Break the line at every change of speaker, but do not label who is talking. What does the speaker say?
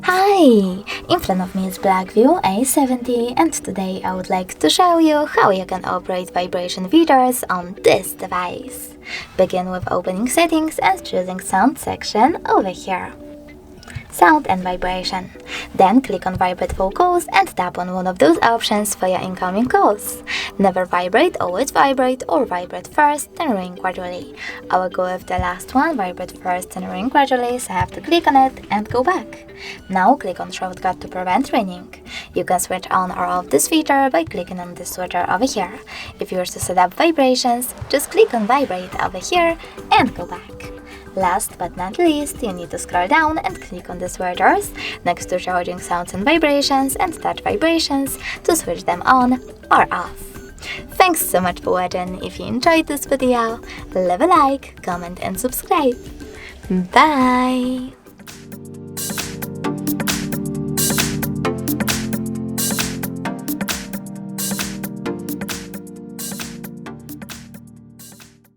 Hi! In front of me is BLACKVIEW A70, and today I would like to show you how you can operate vibration features on this device. Begin with opening settings and choosing sound section over here. Sound and vibration. Then click on vibrate for calls and tap on one of those options for your incoming calls. Never vibrate, always vibrate, or vibrate first, then ring gradually. I will go with the last one, vibrate first and ring gradually, so I have to click on it and go back. Now click on shortcut to prevent ringing. You can switch on or off this feature by clicking on this switcher over here. If you wish to set up vibrations, just click on vibrate over here and go back. Last but not least, you need to scroll down and click on the switchers next to charging sounds and vibrations and touch vibrations to switch them on or off. Thanks so much for watching. If you enjoyed this video, leave a like, comment and subscribe. Bye!